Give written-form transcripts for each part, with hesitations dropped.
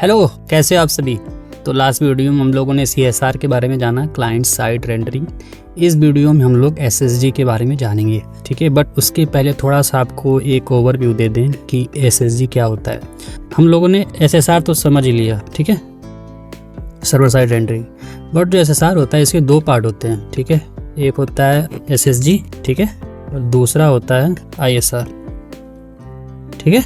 Hello, कैसे हो आप सभी। तो लास्ट वीडियो में हम लोगों ने CSR के बारे में जाना, क्लाइंट साइड रेंडरिंग। इस वीडियो में हम लोग SSG के बारे में जानेंगे, ठीक है। बट उसके पहले थोड़ा सा आपको एक ओवरव्यू दे दें कि SSG क्या होता है। हम लोगों ने SSR तो समझ ही लिया, ठीक है, सर्वर साइड रेंडरिंग। बट जो SSR होता है इसके दो पार्ट होते हैं, ठीक है। एक होता है SSG, ठीक है, और दूसरा होता है ISR, ठीक है।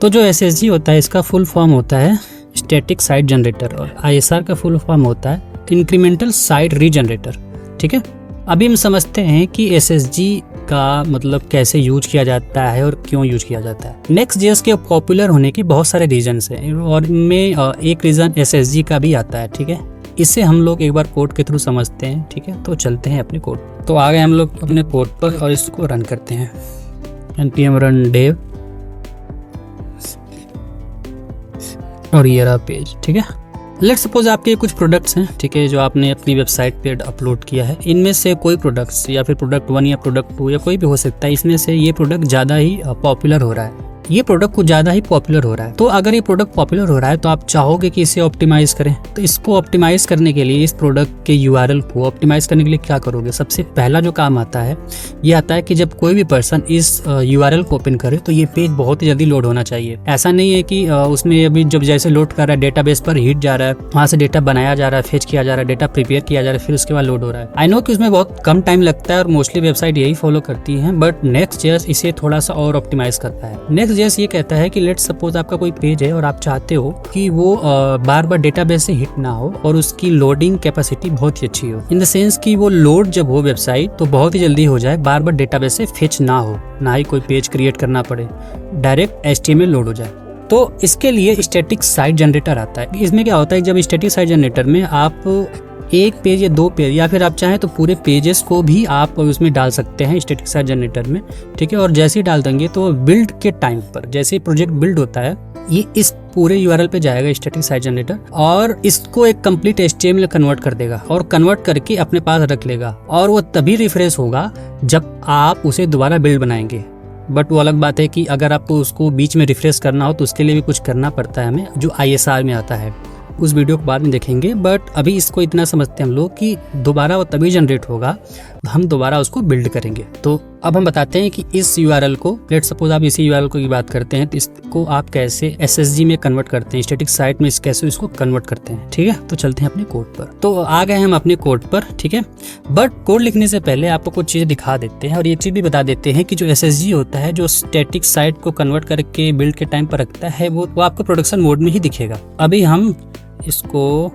तो जो SSG होता है इसका फुल फॉर्म होता है स्टैटिक साइट जनरेटर और ISR का फुल फॉर्म होता है इंक्रीमेंटल साइट रीजनरेटर, ठीक है। अभी हम समझते हैं कि SSG का मतलब कैसे यूज किया जाता है और क्यों यूज किया जाता है। Next.js के पॉपुलर होने के बहुत सारे रीजंस हैं और इनमें एक रीज़न SSG का भी आता है, ठीक है। इसे हम लोग एक बार कोड के थ्रू समझते हैं, ठीक है। तो चलते हैं अपने कोड। तो आ गए हम लोग अपने कोड पर और इसको रन करते हैं। npm run dev और ये रहा पेज, ठीक है। लेट्स सपोज आपके कुछ प्रोडक्ट्स हैं, ठीक है, जो आपने अपनी वेबसाइट पे अपलोड किया है। इनमें से कोई प्रोडक्ट्स या फिर प्रोडक्ट 1 या प्रोडक्ट 2 या कोई भी हो सकता है, इसमें से ये प्रोडक्ट ज़्यादा ही पॉपुलर हो रहा है, ये प्रोडक्ट कुछ ज़्यादा ही पॉपुलर हो रहा है। तो अगर ये प्रोडक्ट पॉपुलर हो रहा है तो आप चाहोगे कि इसे ऑप्टिमाइज करें। तो इसको ऑप्टिमाइज करने के लिए, इस प्रोडक्ट के URL को ऑप्टिमाइज करने के लिए क्या करोगे। सबसे पहला जो काम आता है ये आता है कि जब कोई भी पर्सन इस URL को ओपन करे तो ये पेज बहुत ही जल्दी लोड होना चाहिए। ऐसा नहीं है कि उसमें अभी जब जैसे लोड कर रहा है डेटाबेस पर हिट जा रहा है, वहाँ से डेटा बनाया जा रहा है, फेच किया जा रहा है, डेटा प्रिपेयर किया जा रहा है, फिर उसके बाद लोड हो रहा है। आई नो कि उसमें बहुत कम टाइम लगता है और मोस्टली वेबसाइट यही फॉलो करती है, बट Next.js इसे थोड़ा सा और ऑप्टिमाइज करता है। Next.js ये कहता है कि लेट्स सपोज आपका कोई पेज है और आप चाहते हो कि वो बार बार डेटाबेस से हिट ना हो और उसकी लोडिंग कैपेसिटी बहुत ही अच्छी हो, इन द सेंस कि वो लोड जब हो वेबसाइट तो बहुत ही जल्दी हो जाए, बार बार डेटाबेस से फेच ना हो, ना ही कोई पेज क्रिएट करना पड़े, डायरेक्ट HTML लोड हो जाए। तो इसके लिए स्टैटिक साइट जनरेटर आता है। इसमें क्या होता है, जब स्टैटिक साइट जनरेटर में आप एक पेज या दो पेज या फिर आप चाहें तो पूरे पेजेस को भी आप उसमें डाल सकते हैं स्टैटिक साइट जनरेटर में, ठीक है। और जैसे ही डाल देंगे तो बिल्ड के टाइम पर, जैसे प्रोजेक्ट बिल्ड होता है, ये इस पूरे URL पे जाएगा स्टैटिक साइट जनरेटर और इसको एक कंप्लीट HTML कन्वर्ट कर देगा और कन्वर्ट करके अपने पास रख लेगा। और वो तभी रिफ्रेश होगा जब आप उसे दोबारा बिल्ड बनाएंगे। बट वो अलग बात है कि अगर आपको उसको बीच में रिफ्रेश करना हो तो उसके लिए भी कुछ करना पड़ता है हमें, जो ISR में आता है। उस वीडियो को बाद में देखेंगे, बट अभी इसको इतना समझते हैं हम लोग कि दोबारा वो तभी जनरेट होगा हम दोबारा उसको बिल्ड करेंगे। तो अब हम बताते हैं कि इस URL को, लेट्स सपोज आप इसी URL को की बात करते हैं, तो इसको आप कैसे SSG में कन्वर्ट करते हैं, स्टैटिक साइट में कैसे इसको कन्वर्ट करते हैं, ठीक है। तो चलते हैं अपने कोड पर। तो आ गए हम अपने कोड पर, ठीक है। बट कोड लिखने से पहले आपको कुछ चीज़ें दिखा देते हैं और ये चीज़ भी बता देते हैं कि जो SSG होता है, जो स्टैटिक साइट को कन्वर्ट करके बिल्ड के टाइम पर रखता है, वो आपको प्रोडक्शन मोड में ही दिखेगा। अभी हम इसको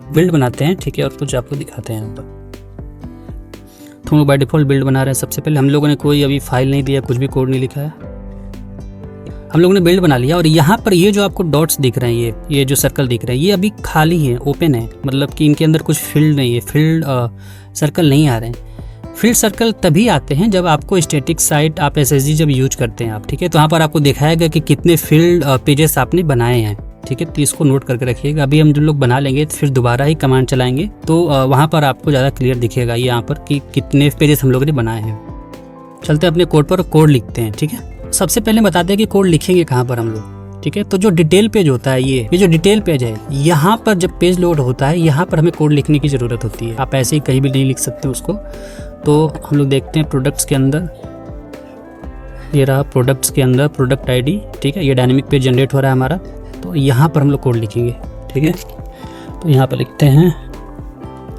बिल्ड बनाते हैं, ठीक है, और कुछ आपको दिखाते हैं। यहाँ पर तो हम लोग बाय डिफॉल्ट बिल्ड बना रहे हैं। सबसे पहले हम लोगों ने कोई अभी फाइल नहीं दिया, कुछ भी कोड नहीं लिखा है, हम लोगों ने बिल्ड बना लिया। और यहाँ पर ये जो आपको डॉट्स दिख रहे हैं, ये जो सर्कल दिख रहे हैं, ये अभी खाली है, ओपन है, मतलब कि इनके अंदर कुछ फील्ड नहीं है, फील्ड सर्कल नहीं आ रहे हैं। फील्ड सर्कल तभी आते हैं जब आपको स्टैटिक साइट आप SSG जब यूज करते हैं आप, ठीक है। तो यहाँ पर आपको दिखाएगा कि कितने फील्ड पेजेस आपने बनाए हैं, ठीक है। तो इसको नोट करके रखिएगा। अभी हम जो लोग बना लेंगे तो फिर दोबारा ही कमांड चलाएंगे तो वहाँ पर आपको ज़्यादा क्लियर दिखेगा यहाँ पर कि कितने पेजेस हम लोगों ने बनाए हैं। चलते हैं अपने कोड पर, कोड लिखते हैं, ठीक है। सबसे पहले बताते हैं कि कोड लिखेंगे कहाँ पर हम लोग, ठीक है। तो जो डिटेल पेज होता है, ये जो डिटेल पेज है, यहाँ पर जब पेज लोड होता है यहाँ पर हमें कोड लिखने की ज़रूरत होती है। आप ऐसे ही कहीं भी नहीं लिख सकते उसको। तो हम लोग देखते हैं प्रोडक्ट्स के अंदर, ये रहा प्रोडक्ट्स के अंदर प्रोडक्ट ID, ठीक है। ये डायनेमिक पेज जनरेट हो रहा है हमारा, तो यहाँ पर हम लोग कोड लिखेंगे, ठीक है। तो यहाँ पर लिखते हैं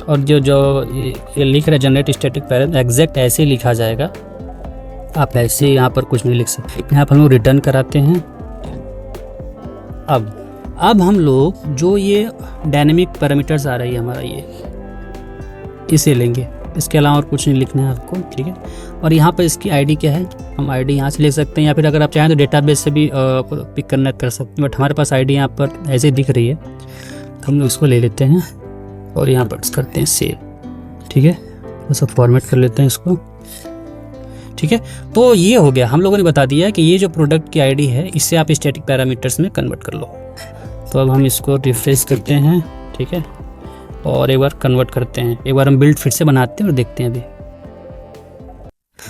और जो ये लिख रहे जनरेट स्टैटिक पैरेंट, एग्जैक्ट ऐसे ही लिखा जाएगा, आप ऐसे यहाँ पर कुछ नहीं लिख सकते। यहाँ पर हम लोग रिटर्न कराते हैं। अब हम लोग जो ये डायनेमिक पैरामीटर्स आ रही है हमारा, ये इसे लेंगे, इसके अलावा और कुछ नहीं लिखना है आपको, ठीक है। और यहाँ पर इसकी ID क्या है, हम ID यहाँ से ले सकते हैं या फिर अगर आप चाहें तो डेटाबेस से भी पिक करना कर सकते हैं। बट हमारे पास ID यहाँ पर ऐसे दिख रही है तो हम लोग इसको ले लेते हैं और यहाँ पर करते हैं सेव, ठीक है। बस अब फॉर्मेट कर लेते हैं इसको, ठीक है। तो ये हो गया, हम लोगों ने बता दिया कि ये जो प्रोडक्ट की ID है इससे आप स्टैटिक पैरामीटर्स में कन्वर्ट कर लो। तो अब हम इसको रिफ्रेश करते हैं, ठीक है, और एक बार कन्वर्ट करते हैं। एक बार हम बिल्ड फिर से बनाते हैं और देखते हैं। अभी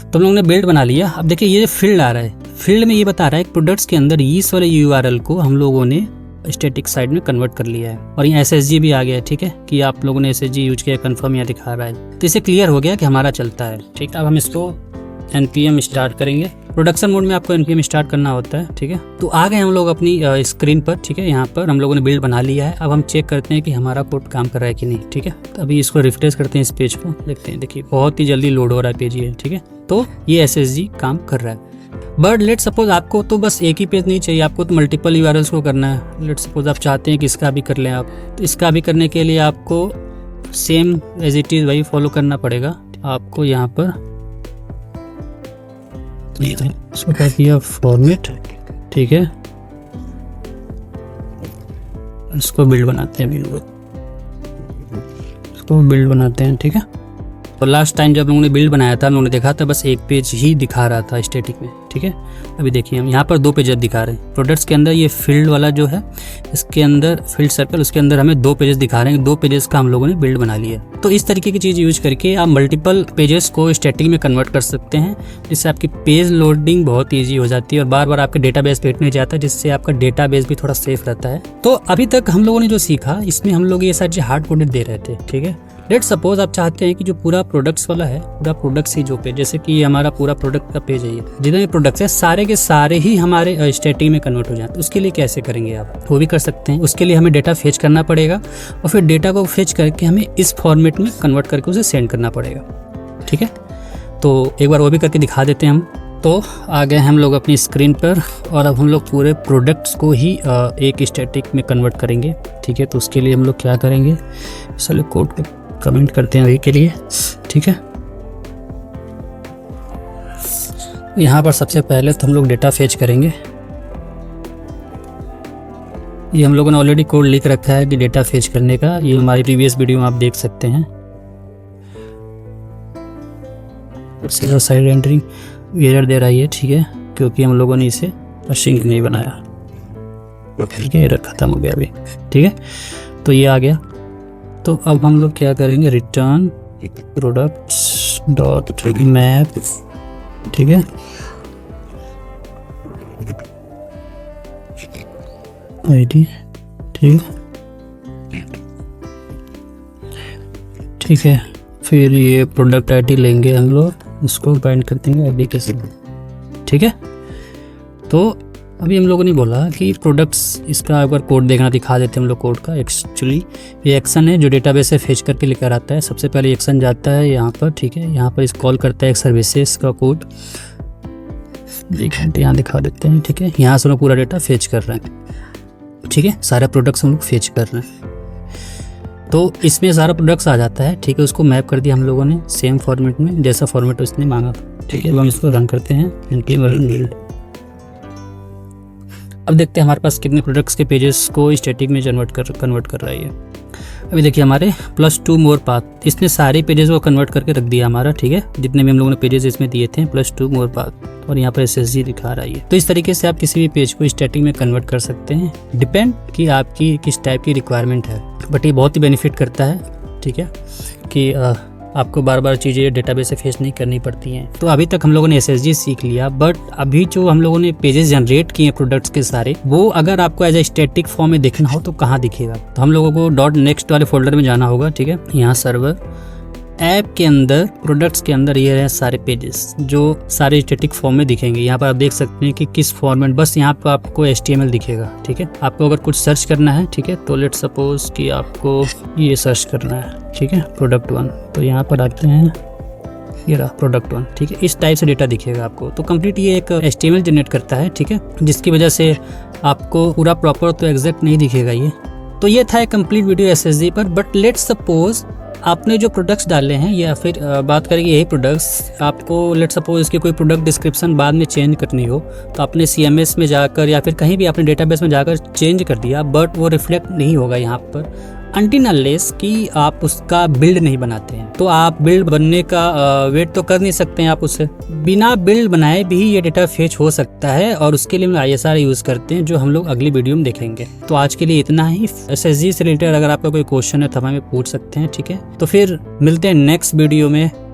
तो हम लोगों ने बिल्ड बना लिया। अब देखिए ये फील्ड आ रहा है, फील्ड में ये बता रहा है प्रोडक्ट्स के अंदर इस वाले URL को हम लोगों ने स्टैटिक साइड में कन्वर्ट कर लिया है। और यहाँ SSG भी आ गया है, ठीक है, कि आप लोगों ने SSG यूज किया, कंफर्म यहाँ दिखा रहा है। तो इसे क्लियर हो गया कि हमारा चलता है, ठीक है। अब हम इसको npm स्टार्ट करेंगे। प्रोडक्शन मोड में आपको npm स्टार्ट करना होता है, ठीक है। तो आ गए हम लोग अपनी स्क्रीन पर, ठीक है। यहाँ पर हम लोगों ने बिल्ड बना लिया है। अब हम चेक करते हैं कि हमारा कोड काम कर रहा है कि नहीं, ठीक है। तो अभी इसको रिफ्रेश करते हैं, इस पेज को देखते हैं। देखिए बहुत ही जल्दी लोड हो रहा है पेज ये, ठीक है। तो ये SSG काम कर रहा है। बट लेट सपोज आपको तो बस एक ही पेज नहीं चाहिए, आपको तो मल्टीपल URLs को करना है। लेट सपोज आप चाहते हैं कि इसका भी कर लें आप, तो इसका भी करने के लिए आपको सेम एज इट इज़ वही फॉलो करना पड़ेगा। आपको यहाँ पर इसको क्या किया, फॉर्मेट, ठीक है। इसको बिल्ड बनाते हैं, इसको बिल्ड बनाते हैं, ठीक है। और लास्ट टाइम जब लोगों ने बिल्ड बनाया था, हम लोगों ने देखा था बस एक पेज ही दिखा रहा था स्टैटिक में, ठीक है। अभी देखिए हम यहाँ पर 2 पेजेस दिखा रहे हैं। प्रोडक्ट्स के अंदर ये फील्ड वाला जो है, इसके अंदर फील्ड सर्कल, उसके अंदर हमें 2 पेजेस दिखा रहे हैं। 2 पेजेस का हम लोगों ने बिल्ड बना लिया। तो इस तरीके की चीज़ यूज करके आप मल्टीपल पेजेस को स्टैटिक में कन्वर्ट कर सकते हैं, जिससे आपकी पेज लोडिंग बहुत ईजी हो जाती है और बार बार आपके डेटाबेस पे नहीं जाता, जिससे आपका डेटाबेस भी थोड़ा सेफ रहता है। तो अभी तक हम लोगों ने जो सीखा, इसमें हम लोग ये सारी चीज़ हार्ड कोडेड दे रहे थे, ठीक है। लेट सपोज आप चाहते हैं कि जो पूरा प्रोडक्ट्स वाला है, पूरा प्रोडक्ट्स ही जो पेज, जैसे कि हमारा पूरा प्रोडक्ट का पेज है, ये जितने भी प्रोडक्ट्स है सारे के सारे ही हमारे स्टैटिक में कन्वर्ट हो जाए। तो उसके लिए कैसे करेंगे आप, वो भी कर सकते हैं। उसके लिए हमें डेटा फेच करना पड़ेगा और फिर डेटा को फेच करके हमें इस फॉर्मेट में कन्वर्ट करके उसे सेंड करना पड़ेगा, ठीक है। तो एक बार वो भी करके दिखा देते हैं हम। तो आ गए हम लोग अपनी स्क्रीन पर और अब हम लोग पूरे प्रोडक्ट्स को ही एक स्टैटिक में कन्वर्ट करेंगे, ठीक है। तो उसके लिए हम लोग क्या करेंगे, चलो कोड को कमेंट करते हैं अभी के लिए, ठीक है। यहाँ पर सबसे पहले तो हम लोग डेटा फेच करेंगे। ये हम लोगों ने ऑलरेडी कोड लिख रखा है कि डेटा फेच करने का, ये हमारी प्रीवियस वीडियो में आप देख सकते हैं। साइड एंटरिंग एरर दे रही है, ठीक है, क्योंकि हम लोगों ने इसे सिंक नहीं बनाया, ठीक है। एरर खत्म हो गया अभी, ठीक है। तो ये आ गया। तो अब हम लोग क्या करेंगे, रिटर्न प्रोडक्ट्स डॉट मैप, ठीक है। ID, ठीक है। फिर ये प्रोडक्ट ID लेंगे हम लोग, इसको बाइंड कर देंगे ID के साथ, ठीक है। तो अभी हम लोगों ने बोला कि प्रोडक्ट्स, इसका अगर कोड देखना दिखा देते हैं हम लोग कोड का। एक्चुअली ये एक्शन है जो डेटाबेस से फेच करके लेकर आता है। सबसे पहले एक्शन जाता है यहाँ पर, ठीक है। यहाँ पर इस कॉल करता है एक सर्विसेज का कोड, यहाँ दिखा देते हैं, ठीक है। यहाँ से हम लोग पूरा डेटा फेच कर रहे हैं, ठीक है। सारे प्रोडक्ट्स हम लोग फेच कर रहे हैं। तो इसमें सारा प्रोडक्ट्स आ जाता है, ठीक है। उसको मैप कर दिया हम लोगों ने सेम फॉर्मेट में, जैसा फॉर्मेट उसने मांगा था, ठीक है। अब हम इसको रन करते हैं, बिल्ड। अब देखते हैं हमारे पास कितने प्रोडक्ट्स के पेजेस को स्टैटिक में कन्वर्ट कर रहा है ये। अभी देखिए हमारे +2 मोर पाथ, इसने सारे पेजेस को कन्वर्ट करके रख दिया हमारा, ठीक है। जितने भी हम लोगों ने पेजेस इसमें दिए थे, +2 मोर पाथ, और यहाँ पर SSG दिखा रहा है। तो इस तरीके से आप किसी भी पेज को स्टैटिक में कन्वर्ट कर सकते हैं, डिपेंड कि आपकी किस टाइप की रिक्वायरमेंट है। बट ये बहुत ही बेनिफिट करता है, ठीक है, कि आपको बार बार चीज़ें डेटाबेस से फेस नहीं करनी पड़ती हैं। तो अभी तक हम लोगों ने SSG सीख लिया, बट अभी जो हम लोगों ने पेजेस जनरेट किए प्रोडक्ट्स के सारे, वो अगर आपको एज ए स्टैटिक फॉर्म में देखना हो तो कहाँ दिखेगा। तो हम लोगों को .next वाले फोल्डर में जाना होगा, ठीक है। यहाँ सर्वर ऐप के अंदर, प्रोडक्ट्स के अंदर ये रहे सारे पेजेस जो सारे स्टैटिक फॉर्म में दिखेंगे। यहाँ पर आप देख सकते हैं कि किस फॉर्मेट, बस यहाँ पर आपको HTML दिखेगा, ठीक है। आपको अगर कुछ सर्च करना है, ठीक है, तो लेट सपोज कि आपको ये सर्च करना है, ठीक है, प्रोडक्ट 1। तो यहाँ पर आते हैं, ये रहा प्रोडक्ट 1, ठीक है। इस टाइप से डेटा दिखेगा आपको। तो कंप्लीट ये एक HTML जनरेट करता है, ठीक है, जिसकी वजह से आपको पूरा प्रॉपर तो एग्जैक्ट नहीं दिखेगा ये। तो ये था एक कंप्लीट वीडियो SSG पर। बट लेट सपोज आपने जो प्रोडक्ट्स डाले हैं, या फिर बात करेंगे यही प्रोडक्ट्स, आपको लेट सपोज इसकी कोई प्रोडक्ट डिस्क्रिप्शन बाद में चेंज करनी हो, तो आपने CMS में जाकर या फिर कहीं भी अपने डेटाबेस में जाकर चेंज कर दिया, बट वो रिफ्लेक्ट नहीं होगा यहाँ पर अनटिल अनलेस कि आप उसका बिल्ड नहीं बनाते हैं। तो आप बिल्ड बनने का वेट तो कर नहीं सकते हैं। आप उससे बिना बिल्ड बनाए भी ये डेटा फेच हो सकता है, और उसके लिए हम ISR यूज़ करते हैं, जो हम लोग अगली वीडियो में देखेंगे। तो आज के लिए इतना ही। SSG से रिलेटेड अगर आपका कोई क्वेश्चन है तो हमें पूछ सकते हैं, ठीक है। तो फिर मिलते हैं नेक्स्ट वीडियो में।